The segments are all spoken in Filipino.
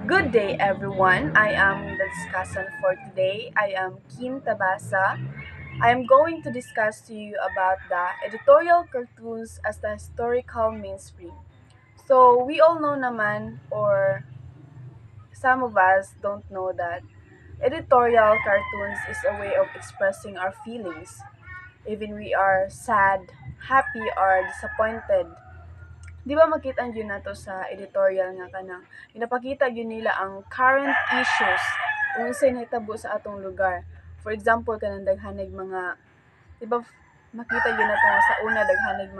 Good day, everyone. I am the discussant for today. I am Kim Tabasa. I am going to discuss to you about the editorial cartoons as the historical mainstream. So, we all know naman, or some of us don't know that editorial cartoons is a way of expressing our feelings. Even we are sad, happy, or disappointed. Di ba makita yun na to sa editorial nga kanang ginapakita yun nila ang current issues kung unsay nahitabo sa atong lugar. For example, kanang daghanag mga, di ba makita yun na to nga sa una daghanag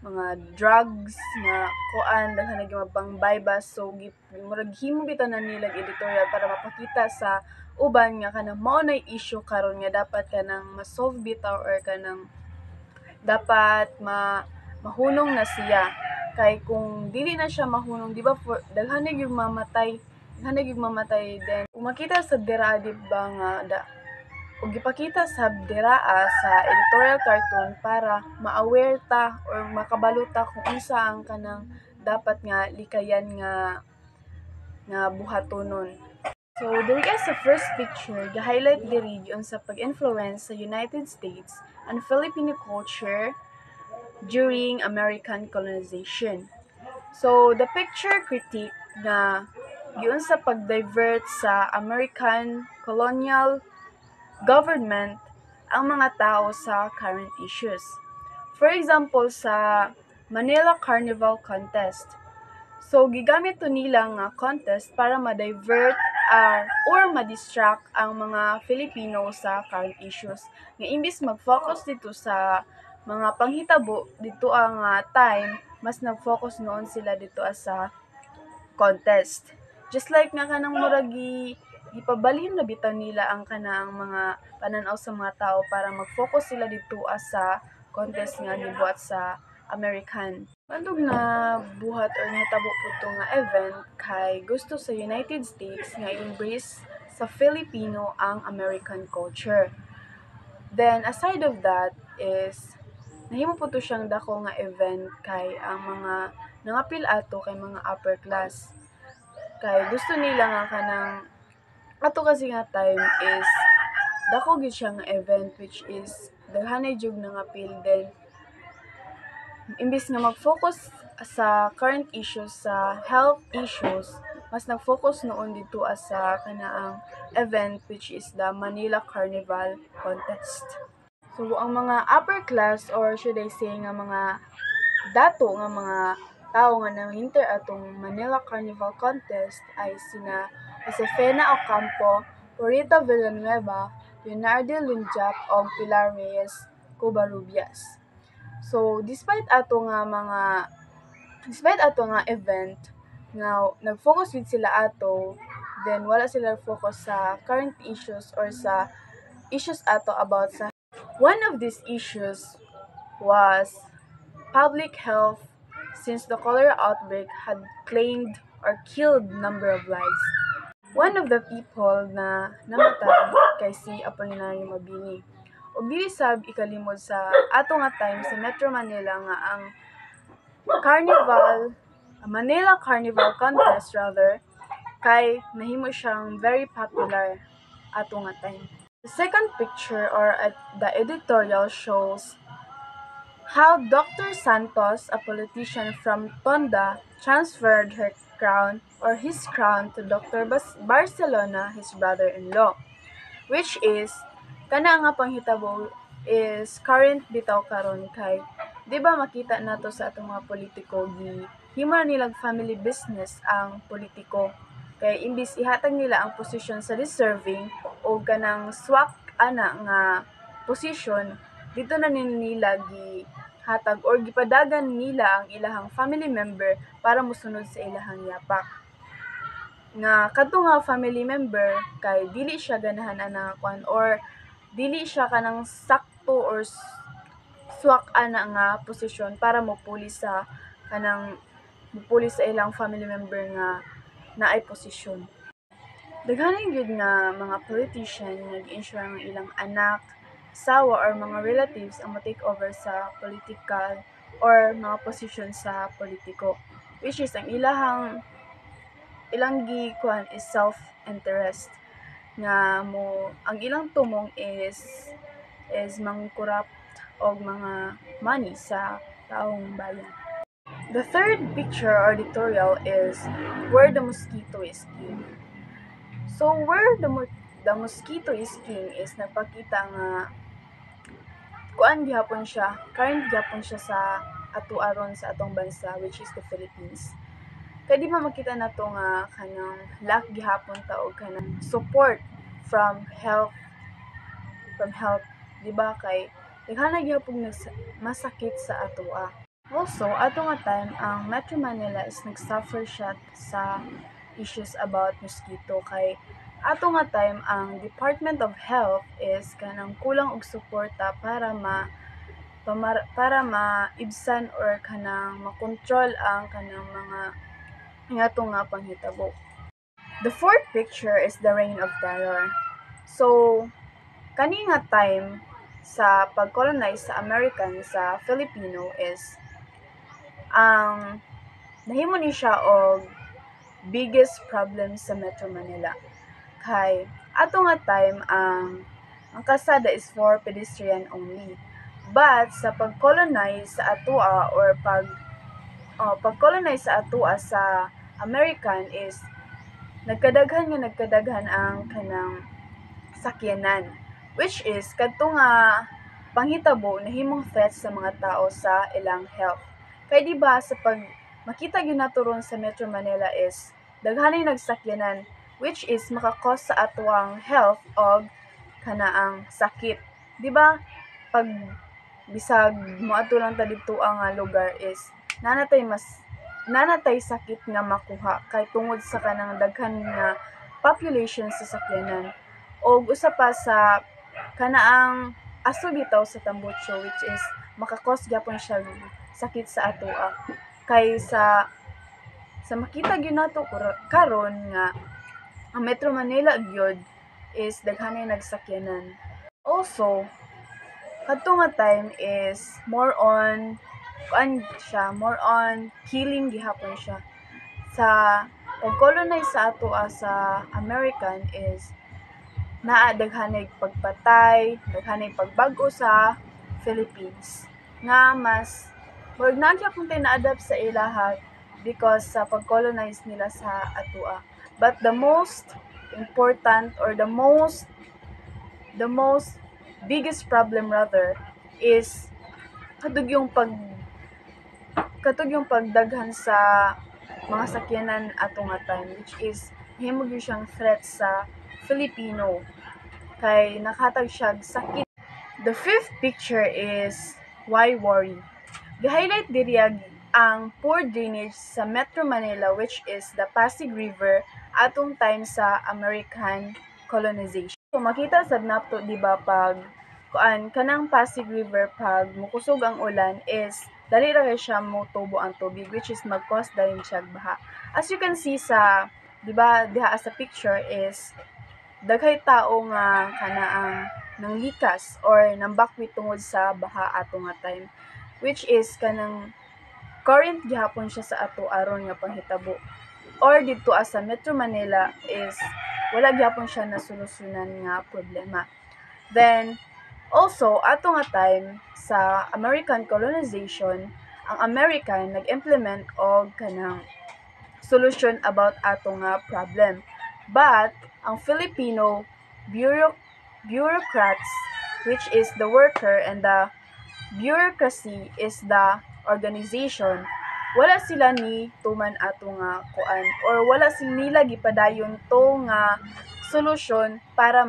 mga drugs nga kuan daghanag mga pangbaybas, so murag himo bitaw na nilang editorial para mapakita sa uban nga kanang mao nay issue karon nga dapat kanang ma-solve bitaw or kanang dapat mahunong na siya. Kay kung dili na siya mahunong, di ba, daghanig yung mamatay then kung makita sa dira, di ba nga ug gipakita sa diraa sa editorial cartoon para ma-aware ta or makabalo ta kung unsa ang kanang dapat nga likayan nga buhatonon. So, there is a first picture, ga-highlight diri giun sa pag-influence sa United States and Filipino culture during American colonization. So, the picture critique na giun sa pag-divert sa American colonial government ang mga tao sa current issues. For example, sa Manila Carnival Contest. So, gigamit to nila nga contest para ma-divert or ma-distract ang mga Filipino sa current issues. Nga imbis mag-focus dito sa mga panghitabo dito ang time, mas nag-focus noon sila dito sa contest. Just like nga kanang muragi gipabalhin na bitaw nila ang kanang mga pananaw sa mga tao para mag-focus sila dito sa contest nga gibuhat sa American. Bandog na buhat or natabo po ito nga event kay gusto sa United States nga embrace sa Filipino ang American culture. Then, aside of that is, nahimo po to siyang dako nga event kay ang mga nangapil ato kay mga upper class. Kay gusto nila nga kanang ato kasi nga time is dako gyud siya nga event which is daghanay jud nangapil then imbis nga mag-focus sa current issues sa health issues, mas nag-focus noon dito sa kanaang event which is the Manila Carnival Contest. So, ang mga upper class or should I say nga mga dato nga mga tao nga nang-enter atong Manila Carnival Contest ay sina Josefina Ocampo, Purita Villanueva, Leonardo Lunjap o Pilar Reyes Covarrubias. So, despite ato nga event, nga nag-focus with sila ato, then wala sila focus sa current issues or sa issues ato about sa one of these issues was public health since the cholera outbreak had claimed or killed number of lives. One of the people na namatay kay si Apolinario Mabini. Ug dili sab ikalimod sa ato nga time sa Metro Manila nga ang Manila Carnival Contest rather, kay nahimo siyang very popular ato nga time. The second picture or the editorial shows how Dr. Santos, a politician from Tonda, transferred her crown or his crown to Dr. Barcelona, his brother-in-law, which is kana nga panghitabo is current bitaw karon kay di ba makita nato sa atong mga politiko himo na nilang family business ang politiko kay imbis ihatag nila ang posisyon sa deserving o kanang swak ana nga posisyon dito na nila gihatag or gipadagan nila ang ilahang family member para mosunod sa ilahang yapak nga kadto nga family member kay dili siya ganahan ana kwan or dili siya kanang sakto or swak ana nga posisyon para mopuli sa ilang family member nga naay posisyon. Daghanan gyud nga mga politician nag-ensure ang ilang anak, asawa or mga relatives ang mo-take over sa political or mga posisyon sa politiko, which is ang ilahang ilang gikuan is self-interest nga mo ang ilang tumong is mangkorrupt og mga money sa taong bayan. The third picture or editorial is where the mosquito is king. So where the mosquito is king is nagpakita nga kuan gihapon siya, current gihapon siya sa ato aron sa atong bansa which is the Philippines. Kaya di ba makita na to nga kanang lack gihapon ta og kanang support from health di ba kay daghana gihapon masakit sa atoa. Also, ato nga time ang Metro Manila is nagsuffer siya sa issues about mosquito kay ato nga time ang Department of Health is kanang kulang og suporta para maibsan or kanang makontrol ang kanang mga ngato nga panghitabo. The fourth picture is the reign of terror. So, kani nga time sa pag-colonize sa American sa Filipino is ang nahimo ni siya og biggest problem sa Metro Manila. Kay ato nga time ang kalsada is for pedestrian only. But sa pag-colonize sa atoa or pag-colonize sa atoa sa American is nagkadaghan ang kanang sakyanan which is kadto nga panghitabo nahimong threat sa mga tao sa ilang health. Kay di ba sa pag makita gyud nato ron sa Metro Manila is daghanay nagsakyanan which is makakos sa atuang health og kanaang sakit. Di ba? Pag bisag moadto lang ta didto ang lugar is nanatay sakit nga makuha kay tungod sa kanang daghan nga population sa sakyanan. Og usa pa sa kanaang aso bitaw sa tambutso which is makakos gyapon siya sakit sa atoa kay sa makita gyud nato karon nga ang Metro Manila gyud is daghanay nagsakyanan. Also, kadto nga time is more on killing gihapon siya. Sa pag-colonize sa atoa sa American is naa daghanay pagpatay, daghanay pagbag-o sa Philippines nga mas murag nagyapon tay na-adapt sa ilaha because sa pag-colonize nila sa atoa. But the most important or the most biggest problem rather is katug yung pagdaghan sa mga sakyanan ato nga time which is himo gyud siyang threat sa Filipino kay nakahatag siya sakit. The fifth picture is why worry. Gi-highlight diri ang poor drainage sa Metro Manila which is the Pasig River atong time sa American colonization. So makita sad nato di ba pag kanang Pasig River pag mukusog ang ulan is dali ra kay siya motubo ang tubig which is mag-cause dayon siya baha. As you can see sa di ba diha sa picture is daghay tao nga kanaang nanglikas or nambakwit tungod sa baha ato nga time which is kanang current gihapon siya sa ato aron nga panghitabo or dito sa Metro Manila is wala gihapon siya nasolusyonan nga problema. Then also ato nga time sa American colonization ang American nag-implement og kanang solution about ato nga problem. But ang Filipino bureaucrats which is the worker and the bureaucracy is the organization wala sila ni tuman ato nga kuan or wala sila nila gipadayon to nga solusyon para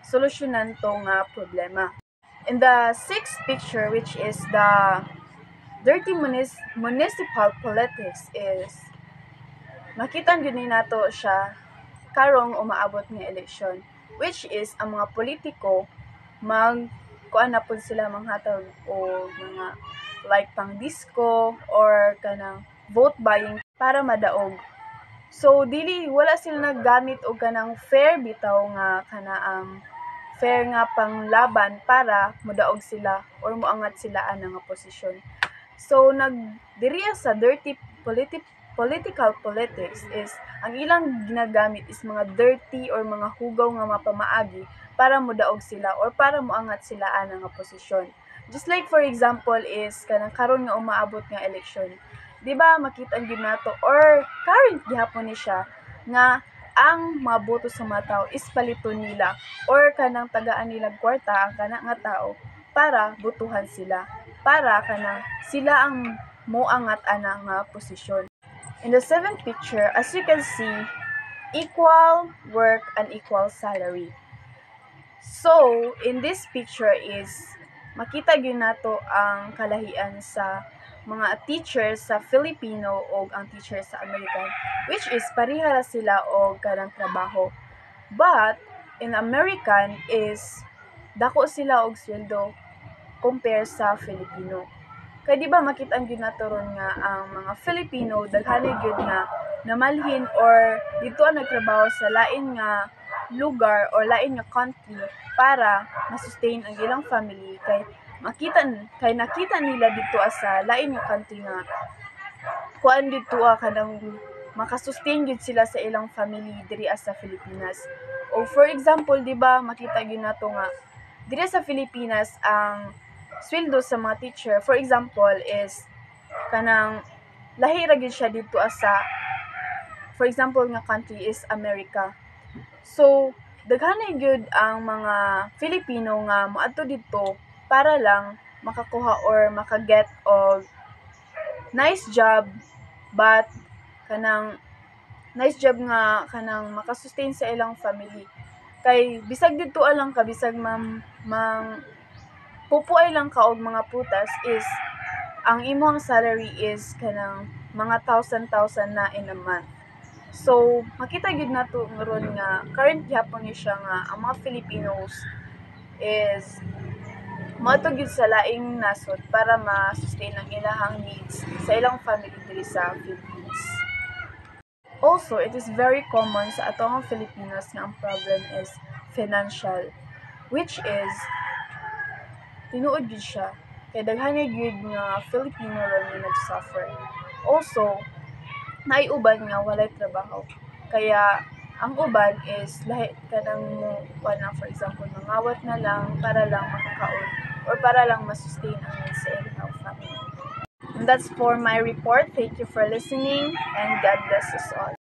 solusyonan to nga problema. In the sixth picture which is the dirty municipal politics is makita gyud ni nato siya karong umaabot nga eleksyon which is ang mga politiko kuan na pud sila manghatag o mga like pang disco or kanang vote buying para madaog. So dili wala sila naggamit og kanang fair bitaw nga kanaang fair nga panglaban para modaog sila or moangat sila ana nga posisyon. So diriya sa dirty political politics is ang ilang ginagamit is mga dirty or mga hugaw nga mapamaagi para modaog sila or para moangat sila ana nga posisyon. Just like for example is kanang karon nga umaabot nga eleksyon. 'Di ba makita gyud nato or current gihapon ni siya nga ang mga boto sa mga tao is paliton nila or kanang tagaan nilang kwarta ang kana nga tao para botohan sila para kanang sila ang moangat ana nga posisyon. In the seventh picture, as you can see, equal work and equal salary. So, in this picture is makita gyud nato ang kalahian sa mga teachers sa Filipino o ang teachers sa American, which is pareha ra sila og kanang trabaho. But in American is dako sila og sweldo compare sa Filipino. Kay di ba makita gyud nato ron nga ang mga Filipino daghanay gyud nga namalhin or dito ang nagtrabaho sa lain nga lugar or lain nga country para ma-sustain ang ilang family kay nakita nila dito sa lain nga country nga kuan dito kanang makasustain gyud sila sa ilang family diri sa Pilipinas. O for example, di ba makita gyud nato nga diri sa Pilipinas ang sweldo sa mga teacher, for example, is kanang lahi ra gyud siya dito sa for example nga country is America. So, daghanay gyud ang mga Filipino nga moadto dito para lang makakuha or makaget og nice job but kanang nice job nga kanang makasustain sa ilang family. Kay bisag dito lang ka bisag pupuay lang ka og mga putas is ang imong salary is kanang mga thousand na in a month. So, makita gyud nato ngaron nga current gyapon ni siya nga ang mga Filipinos is moadto gyud sa laing nasod para ma-sustain ang ilahang needs sa ilang family diri sa Philippines. Also, it is very common sa atong Filipinos nga ang problem is financial, which is tinuod gyud siya kay daghanay gyud nga Filipino ron nga nag-suffer. Also, naiuban nga walay trabaho. Kaya ang uban is lahi kanang mo for example mangawat na lang para lang makakaon or para lang ma-sustain ang needs sa ilang family. And that's for my report. Thank you for listening and God bless us all.